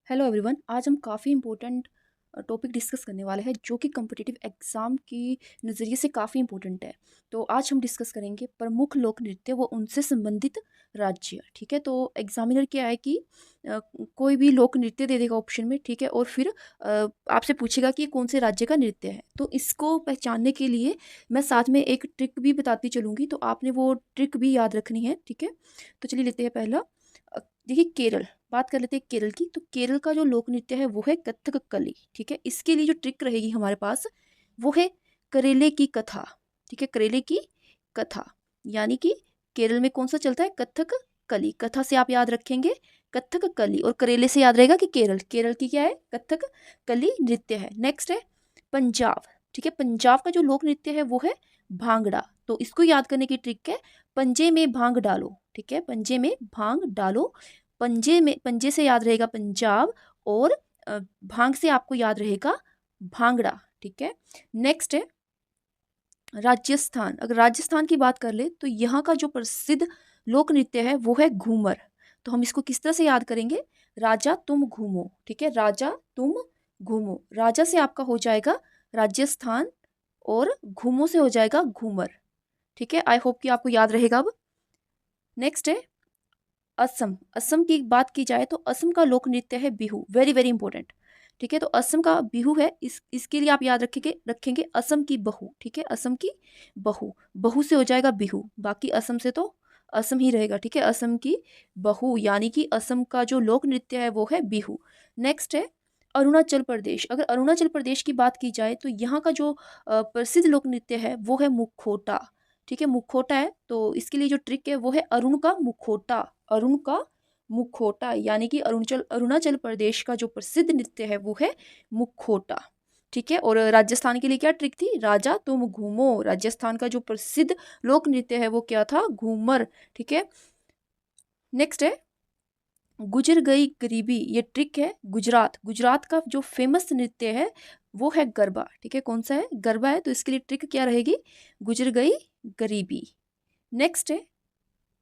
Hello everyone. आज हम काफ़ी इंपॉर्टेंट टॉपिक डिस्कस करने वाले हैं जो कि कॉम्पिटिटिव एग्ज़ाम की नज़रिए से काफ़ी इंपॉर्टेंट है। तो आज हम डिस्कस करेंगे प्रमुख लोक नृत्य व उनसे संबंधित राज्य। ठीक है, तो एग्जामिनर क्या है कि कोई भी लोक नृत्य दे देगा ऑप्शन में। ठीक है, और फिर आपसे पूछेगा कि ये कौन से राज्य का नृत्य है। तो इसको पहचानने के लिए मैं साथ में एक ट्रिक भी बताती चलूँगी, तो आपने वो ट्रिक भी याद रखनी है। ठीक है, तो चलिए लेते हैं पहला। देखिए केरल, बात कर लेते हैं केरल की। तो केरल का जो लोक नृत्य है वो है कथकली। ठीक है, इसके लिए जो ट्रिक रहेगी हमारे पास वो है करेले की कथा। ठीक है, करेले की कथा, यानी कि केरल में कौन सा चलता है, कथक कली। कथा से आप याद रखेंगे कथक कली, और करेले से याद रहेगा कि केरल, केरल की क्या है, कथक कली नृत्य है। नेक्स्ट है पंजाब। ठीक है, पंजाब का जो लोक नृत्य है वो है भांगड़ा। तो इसको याद करने की ट्रिक है पंजे में भांग डालो। ठीक है, पंजे में भांग डालो। पंजे में, पंजे से याद रहेगा पंजाब, और भांग से आपको याद रहेगा भांगड़ा। ठीक है, नेक्स्ट है राजस्थान। अगर राजस्थान की बात कर ले तो यहाँ का जो प्रसिद्ध लोक नृत्य है वो है घूमर। तो हम इसको किस तरह से याद करेंगे, राजा तुम घूमो। ठीक है, राजा तुम घूमो, राजा से आपका हो जाएगा राजस्थान, और घूमो से हो जाएगा घूमर। ठीक है, आई होप कि आपको याद रहेगा अब। नेक्स्ट है असम। असम की बात की जाए तो असम का लोक नृत्य है बिहू। Very very important. ठीक है, तो असम का बिहू है, इसके लिए आप याद रखेंगे असम की बहू। ठीक है, असम की बहू, बहू से हो जाएगा बिहू, बाकी असम से तो असम ही रहेगा। ठीक है, असम की बहू, यानी कि असम का जो लोक नृत्य है वो है बिहू। नेक्स्ट है अरुणाचल प्रदेश। अगर अरुणाचल प्रदेश की बात की जाए तो यहाँ का जो प्रसिद्ध लोक नृत्य है वो है मुखोटा। ठीक है, मुखोटा है, तो इसके लिए जो ट्रिक है वो है अरुण का मुखोटा। अरुण का मुखोटा, यानी कि अरुणाचल अरुणाचल प्रदेश का जो प्रसिद्ध नृत्य है वो है मुखोटा। ठीक है, और राजस्थान के लिए क्या ट्रिक थी, राजा तुम घूमो। राजस्थान का जो प्रसिद्ध लोक नृत्य है वो क्या था, घूमर। ठीक है, नेक्स्ट है गुजर गई गरीबी। ये ट्रिक है गुजरात। गुजरात का जो फेमस नृत्य है वो है गरबा। ठीक है, कौन सा है, गरबा है, तो इसके लिए ट्रिक क्या रहेगी, गुजर गई गरीबी। नेक्स्ट है,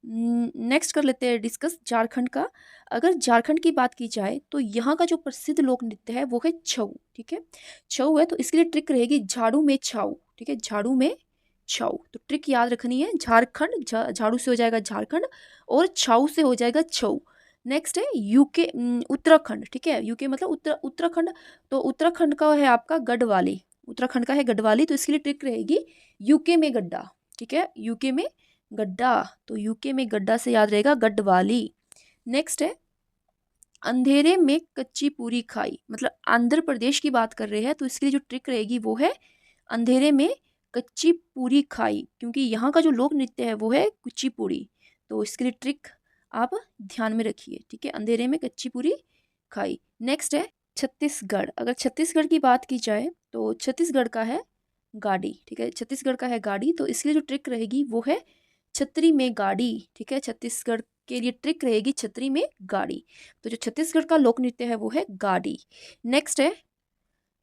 नेक्स्ट कर लेते हैं डिस्कस झारखंड का। अगर झारखंड की बात की जाए तो यहाँ का जो प्रसिद्ध लोक नृत्य है वो है छऊ। ठीक है, छऊ है, तो इसके लिए ट्रिक रहेगी झाड़ू में छाऊ। ठीक है, झाड़ू में छाऊ, तो ट्रिक याद रखनी है, झारखंड, झाड़ू से हो जाएगा झारखंड, और छाऊ से हो जाएगा छऊ। नेक्स्ट है यूके, उत्तराखंड। ठीक है, यूके मतलब उत्तराखंड, तो उत्तराखंड का है आपका गढ़वाली। उत्तराखंड का है गढ़वाली, तो इसके लिए ट्रिक रहेगी यूके में गड्ढा। ठीक है, यूके में गड्ढा, तो यूके में गड्ढा से याद रहेगा गढ़वाली। नेक्स्ट है अंधेरे में कच्ची पूरी खाई। मतलब आंध्र प्रदेश की बात कर रहे हैं, तो इसके लिए जो ट्रिक रहेगी वो है अंधेरे में कच्ची पूरी खाई, क्योंकि यहाँ का जो लोक नृत्य है वो है कुचिपुड़ी। तो इसके लिए ट्रिक आप ध्यान में रखिए। ठीक है, अंधेरे में कच्ची पूरी खाई। नेक्स्ट है छत्तीसगढ़। अगर छत्तीसगढ़ की बात की जाए तो छत्तीसगढ़ का है गाड़ी। ठीक है, छत्तीसगढ़ का है गाड़ी, तो इसके लिए जो ट्रिक रहेगी वो है छतरी में गाड़ी। ठीक है, छत्तीसगढ़ के लिए ट्रिक रहेगी छतरी में गाड़ी। तो जो छत्तीसगढ़ का लोक नृत्य है वो है गाड़ी। नेक्स्ट है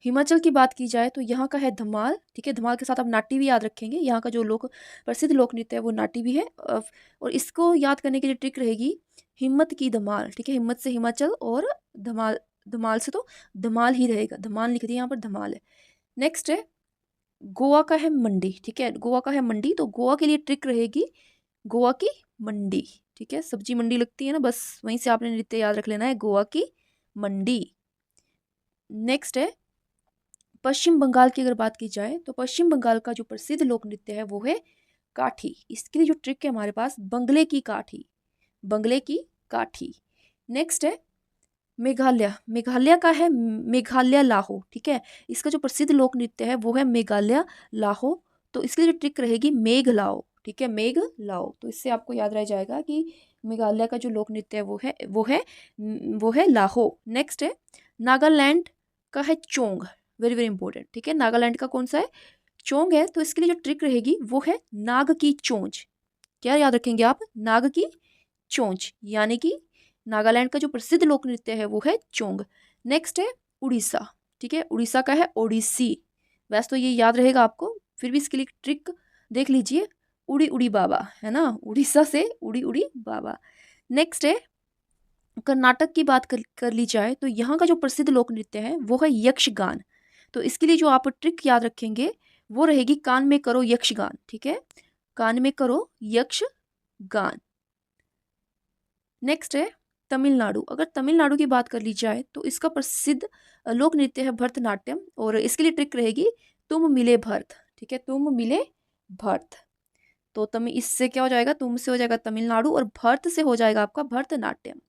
हिमाचल की बात की जाए तो यहाँ का है धमाल। ठीक है, धमाल के साथ आप नाटी भी याद रखेंगे। यहाँ का जो लोक प्रसिद्ध लोक नृत्य है वो नाटी भी है। और इसको याद करने के लिए ट्रिक रहेगी हिम्मत की धमाल। ठीक है, हिम्मत से हिमाचल, और धमाल, धमाल से तो धमाल ही रहेगा, धमाल लिख दिया यहाँ पर, धमाल है। नेक्स्ट है गोवा का है मंडी। ठीक है, गोवा का है मंडी, तो गोवा के लिए ट्रिक रहेगी गोवा की मंडी। ठीक है, सब्जी मंडी लगती है ना, बस वहीं से आपने नृत्य याद रख लेना है, गोवा की मंडी। नेक्स्ट है पश्चिम बंगाल की। अगर बात की जाए तो पश्चिम बंगाल का जो प्रसिद्ध लोक नृत्य है वो है काठी। इसके लिए जो ट्रिक है हमारे पास, बंगले की काठी, बंगले की काठी। नेक्स्ट है मेघालय। मेघालय का है मेघालय लाहो। ठीक है, इसका जो प्रसिद्ध लोक नृत्य है वो है मेघालय लाहो, तो इसके लिए जो ट्रिक रहेगी मेघ लाओ। ठीक है, मेघ लाओ, तो इससे आपको याद रह जाएगा कि मेघालय का जो लोक नृत्य है वो है लाहो। नेक्स्ट है नागालैंड का है चोंग। Very very important. ठीक है, नागालैंड का कौन सा है, चोंग है, तो इसके लिए जो ट्रिक रहेगी वो है नाग की चोंच। क्या याद रखेंगे आप, नाग की चोंच, यानी कि नागालैंड का जो प्रसिद्ध लोक नृत्य है वो है चोंग। नेक्स्ट है उड़ीसा। ठीक है, उड़ीसा का है ओडिसी। वैसे तो ये याद रहेगा आपको, फिर भी इसके लिए ट्रिक देख लीजिए, उड़ी उड़ी बाबा, है ना, उड़ीसा से उड़ी उड़ी बाबा। नेक्स्ट है कर्नाटक की बात कर ली जाए तो यहाँ का जो प्रसिद्ध लोक नृत्य है वो है यक्षगान। तो इसके लिए जो आप ट्रिक याद रखेंगे वो रहेगी कान में करो यक्षगान। ठीक है, कान में करो यक्षगान। नेक्स्ट है तमिलनाडु। अगर तमिलनाडु की बात कर ली जाए तो इसका प्रसिद्ध लोक नृत्य है भरतनाट्यम, और इसके लिए ट्रिक रहेगी तुम मिले भरत। ठीक है, तुम मिले भरत। तो इससे क्या हो जाएगा, तुम से हो जाएगा तमिलनाडु और भरत से हो जाएगा आपका भरतनाट्यम।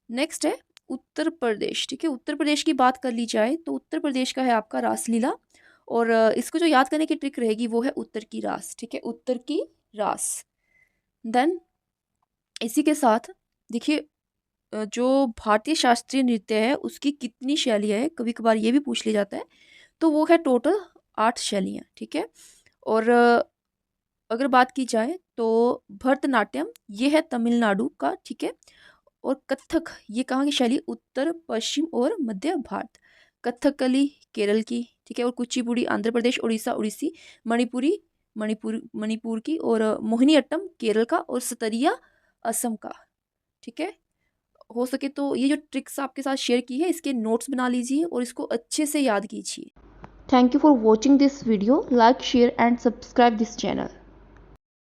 नेक्स्ट है उत्तर प्रदेश। ठीक है, उत्तर प्रदेश की बात कर ली जाए तो उत्तर प्रदेश का है आपका रासलीला, और इसको जो याद करने की ट्रिक रहेगी वो है उत्तर की रास। ठीक है, उत्तर की रास। देन इसी के साथ देखिए जो भारतीय शास्त्रीय नृत्य है उसकी कितनी शैलियाँ है, कभी कभार ये भी पूछ लिया जाता है। तो वो है टोटल 8 शैलियाँ। ठीक है, और अगर बात की जाए तो भरतनाट्यम ये है तमिलनाडु का। ठीक है, और कथक ये कहाँ की शैली, उत्तर पश्चिम और मध्य भारत। कथकली केरल की। ठीक है, और कुचिपुड़ी आंध्र प्रदेश, उड़ीसा उड़ीसी, मणिपुर की, और मोहिनीअट्टम केरल का, और सतरिया असम का। ठीक है, हो सके तो ये जो ट्रिक्स आपके साथ शेयर की है इसके नोट्स बना लीजिए और इसको अच्छे से याद कीजिए। Thank you for watching this video. Like share and subscribe this channel.